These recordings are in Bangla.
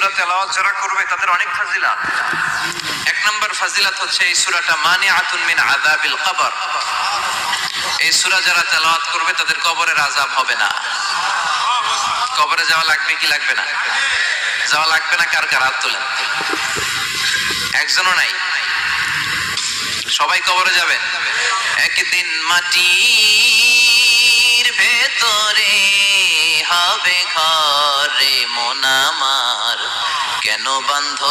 সূরা তেলাওয়াত যারা করবে তাদের অনেক ফাজিলাত। এক নম্বর ফাজিলাত হচ্ছে এই সূরাটা মানিআতুন মিন আযাবিল কবর। এই সূরা যারা তেলাওয়াত করবে তাদের কবরের আযাব হবে না। কবরে যাওয়া লাগবে কি লাগবে না? যাওয়া লাগবে না। কার কার হাত তোলেন? একজনও নাই। সবাই কবরে যাবেন। একদিন মাটির ভেতরে হবে ঘরে মন আমার, কেন বান্ধ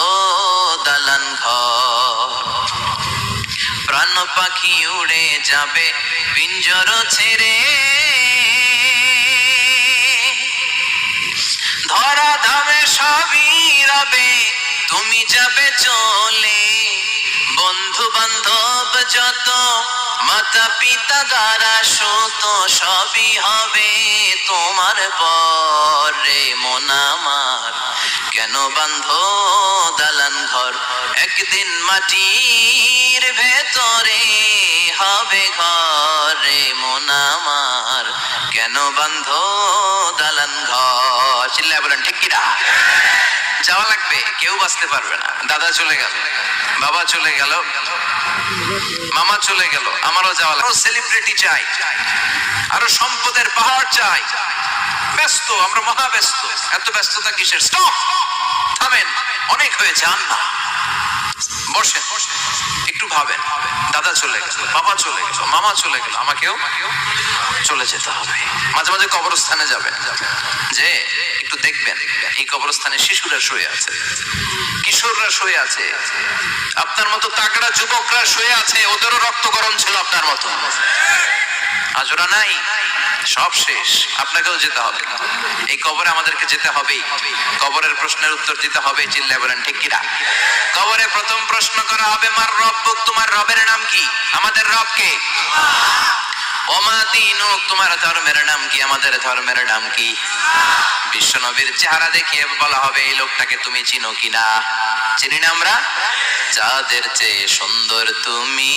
দালান ঘর? প্রাণ পাখি উড়ে যাবে পিঞ্জর ছেড়ে, ধরা ধামে সবই রবে তুমি যাবে চলে। বন্ধু বান্ধব যত মাতা পিতা দ্বারা সুত সবই হবে তোমার পরে মন আমার, কেন বান্ধ দালান ঘর? একদিন মাটির ভেতরে হবে ঘরে মন আমার, কেন বান্ধ দালান ঘর? চিল্লায় বলেন ঠিক কিনা? যাওয়া লাগবে, কেউ বাঁচতে পারবে না। দাদা চলে গেল, বাবা চলে গেল, মামা চলে গেল, আমারও যাওয়া লাগবে। সেলিব্রিটি চাই, আরো সম্পদের পাহাড় চাই। ব্যস্ত, আমরা মহা ব্যস্ত। এত ব্যস্ততা কিসের? স্টপ, থামেন, অনেক হয়েছে। আন্না বসেন, একটু ভাবেন। দাদা চলে গেল, বাবা চলে গেল, মামা চলে গেল, আমাকেও চলে যেতে হবে। মাঝে মাঝে কবরস্থানে যাবেন, যে একটু দেখবেন এই কবরস্থানে শিশুরা শুয়ে আছে, কিশোররা শুয়ে আছে, আপনার মতো তাগড়া যুবকরা শুয়ে আছে। ওদেরও রক্ত গরম ছিল আপনার মতো। আজ ওরা নাই, সব শেষ। আপনাকেও যেতে হবে। এই কবরে আমাদেরকে যেতে হবেই। কবরের প্রশ্নের উত্তর দিতে হবে। চিল্লায় বলেন ঠিক কিনা? কবরে প্রথম প্রশ্ন করা হবে মার রব্বুক, তোমার রবের নাম কি? আমাদের রব কে? ওমা দীনুক, তোমার ধর্মের নাম কি? আমাদের ধর্মের নাম কি? বিশ্বনবীর চেহারা দেখিয়ে বলা হবে এই লোকটাকে তুমি চিনো কিনা? চিনি না আমরা? যাদের চেয়ে সুন্দর তুমি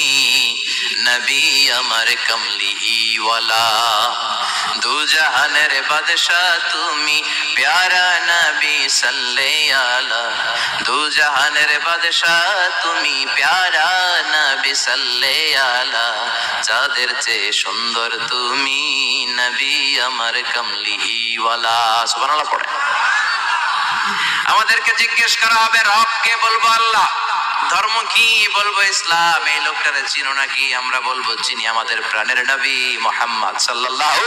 নবী আমার কমলিওয়ালা, দু জাহানের বাদশাহ তুমি প্যারা নবী সাল্লাল্লাহু আলা, দু জাহানের বাদশাহ তুমি প্যারা নবী সাল্লাল্লাহু আলা, যাদের চেয়ে সুন্দর তুমি নবী আমার কমলিওয়ালা। সুবহানাল্লাহ পড়ে। আমাদেরকে জিজ্ঞেস করা হবে রব কে? বলবো আল্লাহ। ধর্ম কি? বলবো ইসলাম। এই লোকটারে চিনো নাকি? আমরা বলবো চিনি, আমাদের প্রাণের নবী মুহাম্মদ সাল্লাল্লাহু।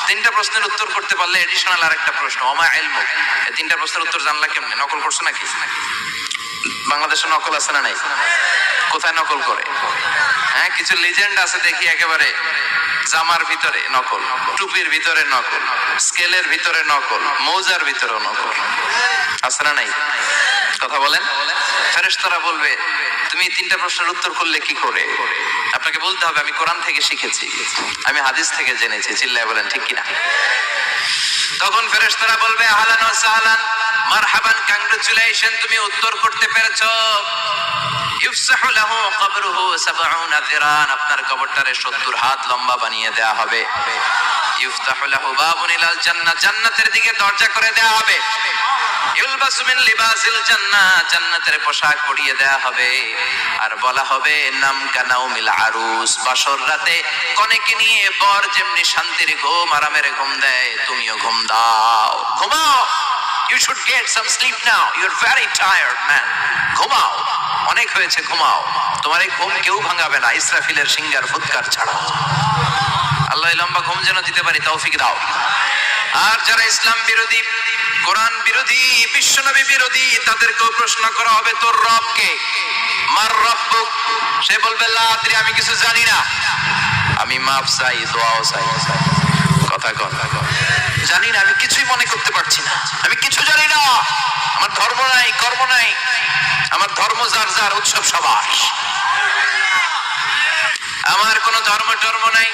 তিনটা প্রশ্নের উত্তর করতে পারলে এডিশনাল আরেকটা প্রশ্ন, ওমা ইলমুক। এই তিনটা প্রশ্নের উত্তর জানলা কেমনে? নকল করছো নাকি? বাংলাদেশে নকল আছে না নাই? কোথায় নকল করে? হ্যাঁ, কিছু লেজেন্ড আছে দেখি, একেবারে জামার ভিতরে নকল, টুপির ভিতরে নকল, স্কেলের ভিতরে নকল, মৌজার ভিতরে নকল। আছে না নাই? কথা বলেন। ফেরেশতারা বলবে তুমি তিনটা প্রশ্নের উত্তর করলে কি করে? আপনাকে বলতে হবে আমি কোরআন থেকে শিখেছি, আমি হাদিস থেকে জেনেছি। চিল্লায় বলেন ঠিক কিনা? তখন ফেরেশতারা বলবে আহলান ওয়া সাহলান, মারহাবান, কংগ্রাচুলেশন, তুমি উত্তর করতে পেরেছো। ইফসাহু লাহু কবরুহু 70 যিরান, আপনার কবরটারে 70 হাত লম্বা বানিয়ে দেয়া হবে। ইফতাহু লাহু বাবুন ইলাল জান্নাহ, জান্নাতের দিকে দরজা করে দেয়া হবে। ইলবাসু মিন লিবাসিল জান্নাহ, জান্নাতের পোশাক পরিয়ে দেয়া হবে। আর বলা হবে নাম কানাউমিল আরুস, বাসর রাতে কনেকে নিয়ে বর যেমনি শান্তির ঘুম, আরামের ঘুম দেয়, তুমিও ঘুম দাও, ঘুমাও। You should get some sleep now. You're very tired, man. ঘুমাও, অনেক হয়েছে, ঘুমাও। তোমার এই ঘুম কেউ ভাঙাবে না ইসরাফিলের সিঙ্গার ফুৎকার ছাড়া। আল্লাহ লম্বা ঘুম যেন দিতে পারি তৌফিক দাও। আর যারা ইসলাম বিরোধী, কোরআন বিরোধী, বিশ্বনবী বিরোধী, তাদেরকেও প্রশ্ন করা হবে তোর রব কে? মার রব্বুক, সে বলবে লা আদরি, আমি কিছু জানি না। আমি মাফ চাই, দোয়াও চাই। কথা কথা জানি না, আমি কিছুই মনে করতে পারছি না, আমি কিছু জানি না। আমার ধর্ম নাই, কর্ম নাই, আমার ধর্ম যার যার, উৎসব সবার। আমার কোনো ধর্ম টর্ম নাই,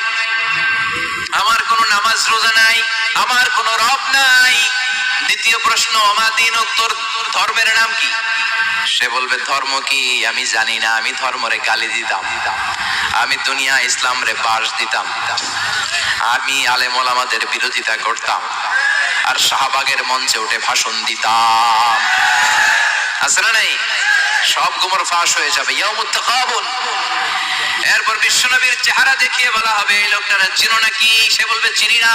আমার কোনো নামাজ রোজা নাই, আমার কোনো রব নাই। দ্বিতীয় প্রশ্ন ওমা দীনুক, তোর ধর্মের নাম কি? সে বলবে ধর্ম কি আমি জানি না, আমি ধর্মরে গালি দিতাম, আমি দুনিয়া ইসলাম রে বাস দিতাম, আমি আলেম ওলামাদের বিরোধিতা করতাম, আর শাহবাগের মঞ্চে উঠে ভাষণ দিতাম। আছে না নাই? সব গোমর ফাঁস হয়ে যাবে। ইয়াউমুত তাকাবুন। এরপর বিশ্বনবীর চেহারা দেখিয়ে বলা হবে এই লোকটারা চিনো নাকি? সে বলবে চিনি না,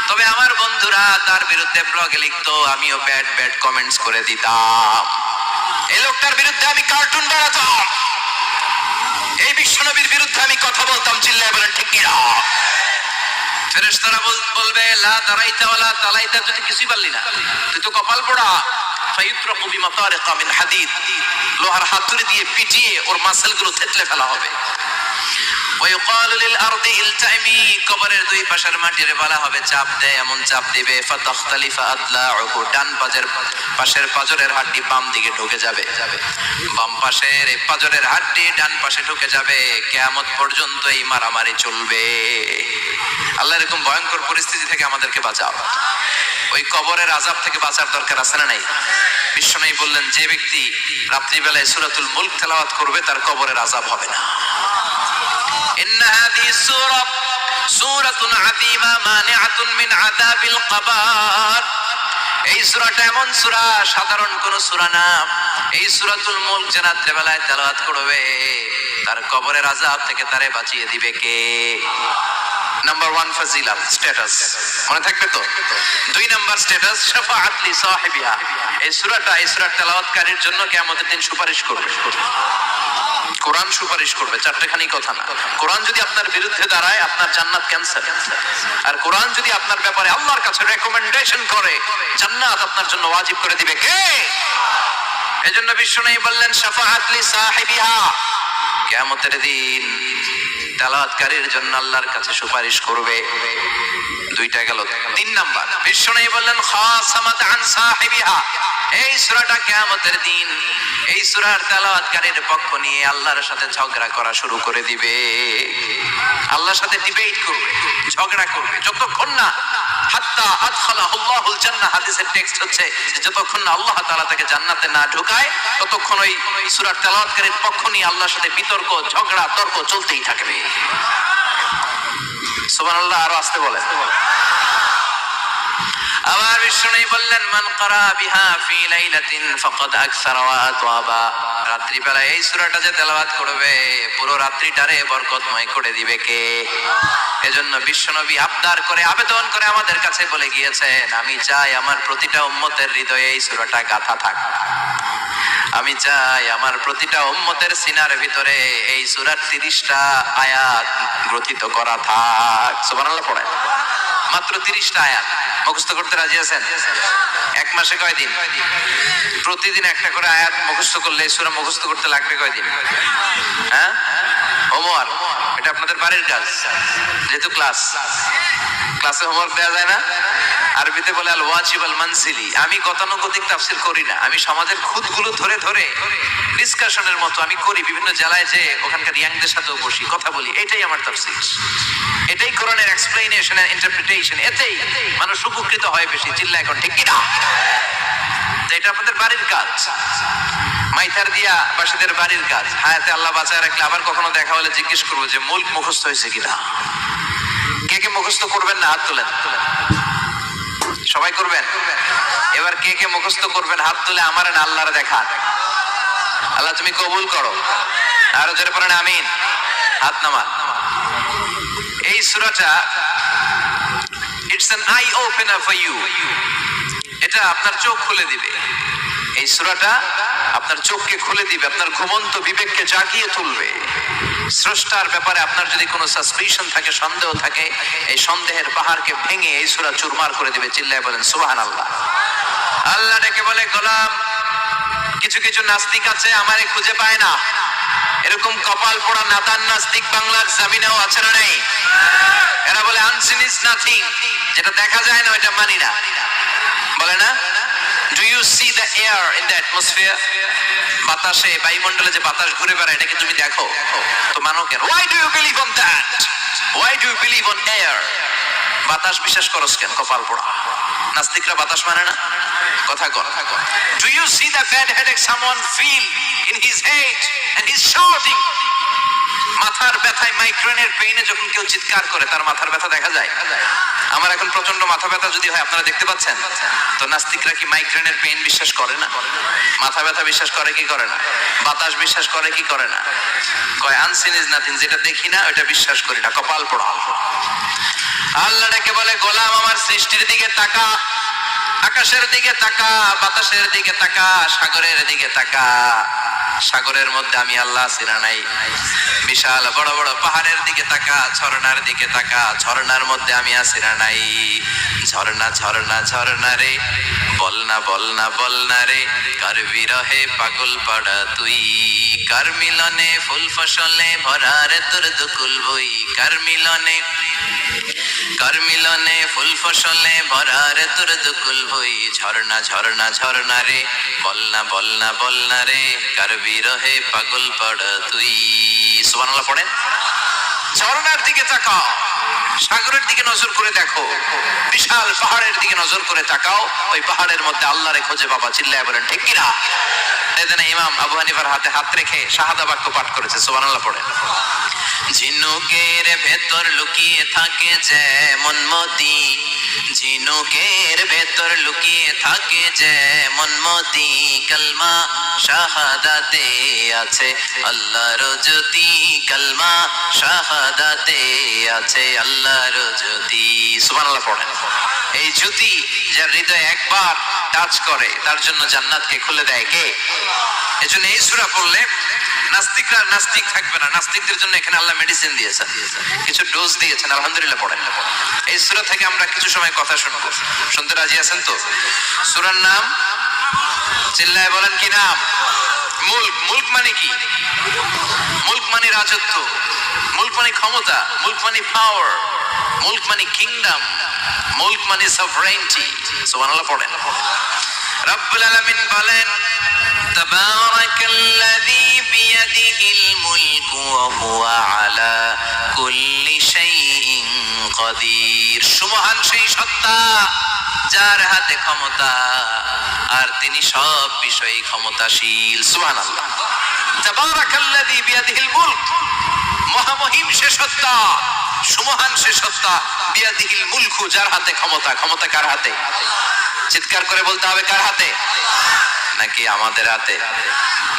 তবে আমার বন্ধুরা তার বিরুদ্ধে ব্লগে লিখতো, আমিও ব্যাড ব্যাড কমেন্টস করে দিতাম, এই লোকটার বিরুদ্ধে আমি কার্টুন বানাতাম, এই বিশ্বনবীর বিরুদ্ধে আমি কথা বলতাম। চিল্লায় বলেন ঠিক কিনা? ফেরেশতারা বলবে লা দারাইতা ওয়ালা তালাইতা, তুই কিছুই পারলি না, তুই তো কপাল পোড়া। ফায়ুতরাকু বিমাতারিকা মিন হাদিদ, লোহার হাতুড়ি দিয়ে পিটিয়ে ওর মাসলগুলো থেতলে ফেলা হবে। ওয়ায়ুকালু লিল আরদি ইলতাইমি, কবরের দুই পাশের মাটির বলা হবে চাপ দে, এমন চাপ দিবে ফাতাখতালিফা আদলাউহু, ডান পাশের পাজরের হাড্ডি বাম দিকে ঢুকে যাবে, বাম পাশের পাজরের হাড্ডি ডান পাশে ঢুকে যাবে। কিয়ামত পর্যন্ত এই মারামারি চলবে। আল্লাহ এরকম ভয়ঙ্কর পরিস্থিতি থেকে আমাদেরকে বাঁচাও। ওই কবরের আযাব থেকে বাঁচার দরকার আছে না নাই? বিশ্বনবী বললেন যে ব্যক্তি রাত্রিবেলায় সূরাতুল মুলক তেলাওয়াত করবে তার কবরের আযাব হবে না। ইন্না হাযিহি সূরাতুন আযীমা মানিআতুন মিন আযাবিল কবর। এই সূরাটা এমন সূরা, সাধারণ কোন সূরা না। এই সূরাতুল মুলক যে রাত্রিবেলায় তেলাওয়াত করবে তার কবরের আযাব থেকে তারে বাঁচিয়ে দিবে কে? নাম্বার 1 ফাজিলাত স্ট্যাটাস, মনে থাকবে তো? 2 নাম্বার স্ট্যাটাস শাফাআত লি সাহিবিহা। এই সূরাটা এই সূরার তেলাওয়াতকারীর জন্য কিয়ামতের দিন সুপারিশ করবে। কোরআন সুপারিশ করবে, চারটেখানি কথা না। কোরআন যদি আপনার বিরুদ্ধে দাঁড়ায় আপনার জান্নাত ক্যান্সেল, আর কোরআন যদি আপনার ব্যাপারে আল্লাহর কাছে রেকমেন্ডেশন করে জান্নাত আপনার জন্য ওয়াজিব করে দিবে কে? এজন্য বিশ্বনবী বললেন শাফাআত লি সাহিবিহা, কিয়ামতের দিন তেলাওয়াতকারীর জন্য আল্লাহর কাছে সুপারিশ করবে। 2টা গেল। 3 নাম্বার বিশ্বনবী বললেন খাসামাত আন সাহিবিহা। এই সূরাটা কিয়ামতের দিন এই সূরার তেলাওয়াতকারীর পক্ষ নিয়ে আল্লাহর সাথে ঝগড়া করা শুরু করে দিবে, আল্লাহর সাথে ডিবেট করবে, ঝগড়া করবে, যতক্ষণ না হাত্তা আদখালাহুল্লাহুল জান্নাহ। হাদিসের টেক্সট হচ্ছে যতক্ষণ না আল্লাহ তাআলা তাকে জান্নাতে না ঢুকায় ততক্ষণ ওই সূরার তেলাওয়াতকারীর পক্ষ নিয়ে আল্লাহর সাথে বিতর্ক, ঝগড়া, তর্ক চলতেই থাকবে। সুবহানাল্লাহ। আরো আস্তে বলেন। আবার বিশ্বনবী বললেন মান ক্বারা বিহা ফি লাইলাতিন ফাকাদ আকসারা ওয়া আতওয়াবা। রাত্রিবেলায় এই সূরাটা যে তেলাওয়াত করবে পুরো রাত্রিটারে বরকতময় করে দিবে কে? এজন্য বিশ্বনবী আবদার করে আবেদন করে আমাদের কাছে বলে গিয়েছেন, আমি চাই আমার প্রতিটা উম্মতের হৃদয়ে এই সূরাটা গাঁথা থাক, আমি চাই আমার প্রতিটা উম্মতের সিনার ভিতরে এই সূরার 30টা আয়াত গ্রথিত করা থাক। সুবহানাল্লাহ পড়েন। মাত্র 30টা আয়াত মুখস্থ করতে রাজি আছেন? 1 মাসে কয়দিন? প্রতিদিন একটা করে আয়াত মুখস্থ করলে সূরা মুখস্থ করতে লাগবে কয়দিন? হ্যাঁ, হোমওয়ার্ক। এটা আপনাদের বাড়ির কাজ, যেহেতু ক্লাসে হোমওয়ার্ক দেওয়া যায় না। আরবিতে বলে আল ওয়াজিব আল মানজিলি। আমি গতানুগতিক তাফসীর করি না, আমি সমাজের খুঁতগুলো ধরে ধরে ডিসকাশনের মতো আমি করি। বিভিন্ন জেলায় যে ওখানকার ইয়াংদের সাথেও বসি, কথা বলি, এটাই আমার তাফসীর, এটাই কোরআনের এক্সপ্লেনেশন এন্ড ইন্টারপ্রিটেশন। এতেই মানুষ উপকৃত হয় বেশি। চিল্লা এখন ঠিক কিনা? এটা আপনাদের বাড়ির কাজ, মাইথার দিয়া বাসীদের বাড়ির কাজ। হায়াতে আল্লাহ বাঁচায় রাখলে আবার কখনো দেখা হলে জিজ্ঞেস করবো যে মুলক মুখস্থ হয়েছে কিনা। কে কে মুখস্থ করবেন না হাত তোলেন। সবাই করবেন? এবার কে কে মুখস্থ করবেন হাত তুলে আমার আল্লাহর দেখান। আল্লাহ তুমি কবুল করো। আরো জোরে পড়েন আমিন। হাত নামান। এই সূরাটা it's an eye opener for you. এটা আপনার চোখ খুলে দিবে। এই সূরাটা আপনার চোখকে খুলে দিবে, আপনার ঘুমন্ত বিবেককে জাগিয়ে তুলবে। স্রষ্টার ব্যাপারে আপনার যদি কোনো সাসপিশন থাকে, সন্দেহ থাকে, এই সন্দেহের পাহাড়কে ভেঙে এই সূরা চুরমার করে দিবে। চিল্লায় বলেন সুবহানাল্লাহ। আল্লাহ ডেকে বলে গোলাম, কিছু কিছু নাস্তিক আছে আমারে খুঁজে পায় না, এরকম কপাল পোড়া নাদান নাস্তিক বাংলার জমিনেও আছে না নেই? এরা বলে আনসিন ইজ নাথিং, যেটা দেখা যায় না ওইটা মানি না, বলে না? Do you see the air in the atmosphere? বাতাসে, বায়ুমণ্ডলে যে বাতাস ঘুরে বেড়ায় এটাকে তুমি দেখো তো মানো কেন? Why do you believe on that? Why do you believe on air? বাতাস বিশ্বাস করস কেন? কপাল পোড়া নাস্তিকরা বাতাস মানে না, কথা কর। Do you see the bad headache someone feel in his head and he's shouting? মাথার ব্যথায়, মাইগ্রেনের পেইনে যখন কেউ চিৎকার করে তার মাথার ব্যথা দেখা যায়। আমার এখন প্রচন্ড মাথা ব্যথা যদি হয়, আপনারা দেখতে পাচ্ছেন তো, নাস্তিকরা কি মাইগ্রেনের পেইন বিশ্বাস করে না? মাথা ব্যথা বিশ্বাস করে কি করে না? বাতাস বিশ্বাস করে কি করে না? কয় আনসিন ইজ নাথিং, যেটা দেখি না ওটা বিশ্বাস করি না, কপাল পোড়া। আল্লাহ ডেকে বলে, গোলাম আমার সৃষ্টির দিকে তাকা, আকাশের দিকে তাকা, বাতাসের দিকে তাকা, সাগরের দিকে তাকা। সাগরের মধ্যে আমি আল্লাহ আছি না নাই? বিশাল বড় বড় পাহাড়ের দিকে তাকা, ঝর্ণার দিকে তাকা, ঝর্ণার মধ্যে আমি আছি না নাই? ঝর্ণা ঝর্ণা ঝর্ণা রে, বলনা বলনা বলনা রে, কার বিরহে পাগল পাড়া তুই, কার মিলনে ফুল ফসলে ভরা রে তোর দুকুল বই, কার মিলনে, কার মিলনে ফুল ফসলে ভরা রে তোর দুকুল বই। ঝর্ণা ঝর্ণা ঝর্ণা রে, বলনা বলনা বলনা রে, কার বিরহে পাগল পাড়া তুই। সুবহানাল্লাহ পড়েন। ঝর্ণার দিকে তাকাও, সাগরের দিকে নজর করে দেখো, বিশাল পাহাড়ের দিকে নজর করে তাকাও, ওই পাহাড়ের মধ্যে আল্লাহরে খুঁজে পাবা। চিল্লায় বলেন ঠিক কিনা? এজন্য ইমাম আবু হানিফার হাতে হাত রেখে শাহাদা বাক্য পাঠ করেছে। সুবহানাল্লাহ পড়েন। ঝিনুকের ভেতর লুকিয়ে থাকে যেমন মতি, ঝিনুকের ভেতর লুকিয়ে থাকে যেমন মতি, কালমা শাহাদাতে আছে আল্লাহর জ্যোতি, কালমা শাহাদাতে আছে আল্লাহর জ্যোতি। সুবহানাল্লাহ পড়েন। এই জ্যোতি যার হৃদয়ে একবার টাচ করে তার জন্য জান্নাতকে খুলে দেয় কে? এজন্য এই সূরা পড়লে নাস্তিকরা নাস্তিক থাকবে না। নাস্তিকদের জন্য এখানে আল্লাহ মেডিসিন দিয়েছেন, কিছু ডোজ দিয়েছেন। আলহামদুলিল্লাহ পড়েন। এই সূরা থেকে আমরা কিছু সময় কথা শুনবো, শুনতে রাজি আছেন তো? সূরার নাম চিল্লায় বলেন কি নাম? মুলক। মুলক মানে কি? মুলক মানে রাজত্ব, মুলক মানে ক্ষমতা, মুলক মানে পাওয়ার, মুলক মানে কিংডম, মুলক মানে সভরেইনটি। সুবহানাল্লাহ পড়েন। রব্বুল আলামিন বলেন, তাবারাকাল্লাযী বিয়াদিহিল মুলকু ওয়া হুয়া আলা কুল্লি শাইইন কাদির। সুমহান সেই সত্তা যার হাতে ক্ষমতা আর তিনি সব বিষয়ে ক্ষমতাশীল। সুবহানাল্লাহ। তাবারাকাল্লাযী বিয়াদিহিল মুলক, মহামহিম সে সত্তা, সুমহান সে সত্তা, বিয়াদিহিল মুলকু, যার হাতে ক্ষমতা। ক্ষমতা কার হাতে? চিৎকার করে বলতে হবে, কার হাতে? নাকি আমাদের হাতে,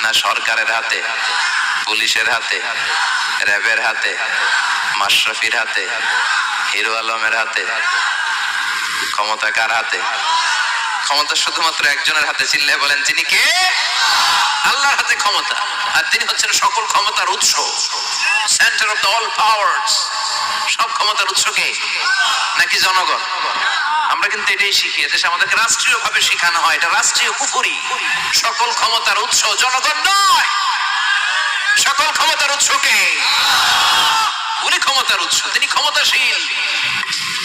না সরকারের হাতে, পুলিশের হাতে, র্যাবের হাতে, মাশরাফির হাতে, হিরো আলমের হাতে? ক্ষমতা কার হাতে? ক্ষমতা শুধুমাত্র একজনের হাতে। চিল্লায় বলেন তিনি কে? আল্লাহর হাতে ক্ষমতা, আর তিনি হচ্ছেন সকল ক্ষমতার উৎস, centre of the all powers. সব ক্ষমতার উৎস কে? নাকি জনগণ? আমরা কিন্তু এটাই শিখি, দেশে আমাদেরকে রাষ্ট্রীয় ভাবে শেখানো হয়, এটা রাষ্ট্রীয় কুফরি। সকল ক্ষমতার উৎস জনগণ নয়, সকল ক্ষমতার উৎস কে? উনি ক্ষমতার উৎস, তিনি ক্ষমতাশীল,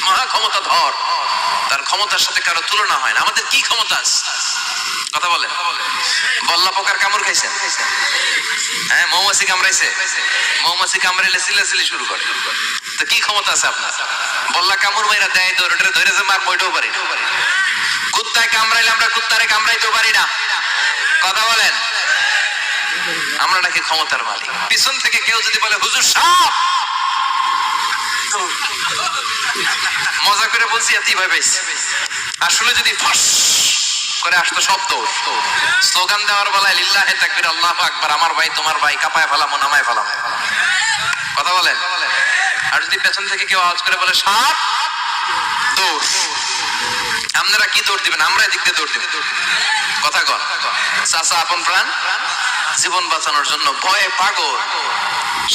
মহা ক্ষমতাধর, তার ক্ষমতার সাথে কারো তুলনা হয় না। আমাদের কি ক্ষমতা আছে? কথা বলে। বল্লা পোকার কামড় খাইছেন? হ্যাঁ, মৌমাছি কামড়াইছে? মৌমাছি কামড়াইলে চিল্লাচিল্লি শুরু করে, তো কি ক্ষমতা আছে আপনার? বল্লা কামড় মাইরা দেয়, ধরে যে মার মইটাও পারি না। কুত্তায় কামড়াইলে আমরা কুত্তারে কামড়াইতেও পারি না। কথা বলেন। আমরা নাকি ক্ষমতার মালিক। পিছন থেকে কেউ যদি বলে হুজুর সাপ, মজা করে বলছি, এতই ভয় পাইছি। আসলে যদি ফস করে আসতো শব্দ, স্লোগান দেওয়ার বেলায় লিল্লাহে তাকবীর, আল্লাহু আকবার, আমার ভাই তোমার ভাই, কাপায় ফেলামো নামায় ফেলামো। কথা বলেন। আর যদি পেছন থেকে কেউ আওয়াজ করে বলে সাপ, দৌড়। আপনারা কি দৌড় দিবেন? আমরা এদিক দিয়ে দৌড় দিব। কথা কন। চাচা আপন প্রাণ, জীবন বাঁচানোর জন্য ভয়ে পাগল।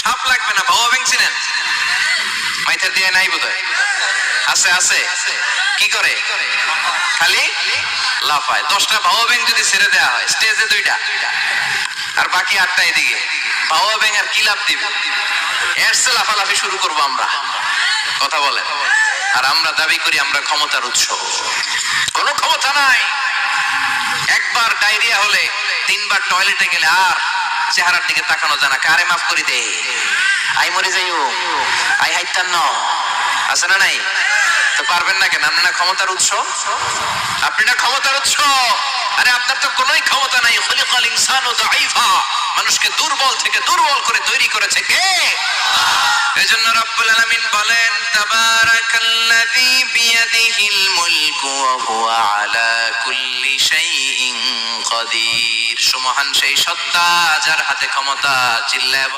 সাপ লাগবে না, বাবা ভেঙছিলেন মাইথা দিয়ে নাই বোধহয়, আছে আছে। কি করে? খালি লাফায়। 10টা ভাও ব্যাং যদি ছেড়ে দেওয়া হয় স্টেজে 2টা আর বাকি 8টা এদিকে, ভাও ব্যাং আর কি লাভ দিবে? এরসে লাফালাফি শুরু করবো আমরা। কথা বলে। আর আমরা দাবি করি আমরা ক্ষমতার উৎস। কোনো ক্ষমতা নাই। একবার ডায়রিয়া হলে 3বার টয়লেটে গেলে আর চেহারার দিকে তাকানো যায় না। কারে মাফ করি দে, আই মরে যাইও, আই হাইতান ন, আছে না নাই? তো পারবেন না কেন? আপনি না ক্ষমতার উৎস, আপনি না ক্ষমতার উৎস। আরে আপনার তো কোনো কোনোই ক্ষমতা নাই। খুলিকাল ইনসানু দাঈফা, মানুষকে দুর্বল থেকে দুর্বল করে তৈরি করেছে কে? এজন্য রব্বুল আলামিন বলেন, তাবারাকাল্লাযী বিয়াদিহিল মুলকু ওয়া হুয়া আলা কুল্লি শাইইন কাদির। সুমহান সেই সত্তা যার হাতে ক্ষমতা। চিল্লায়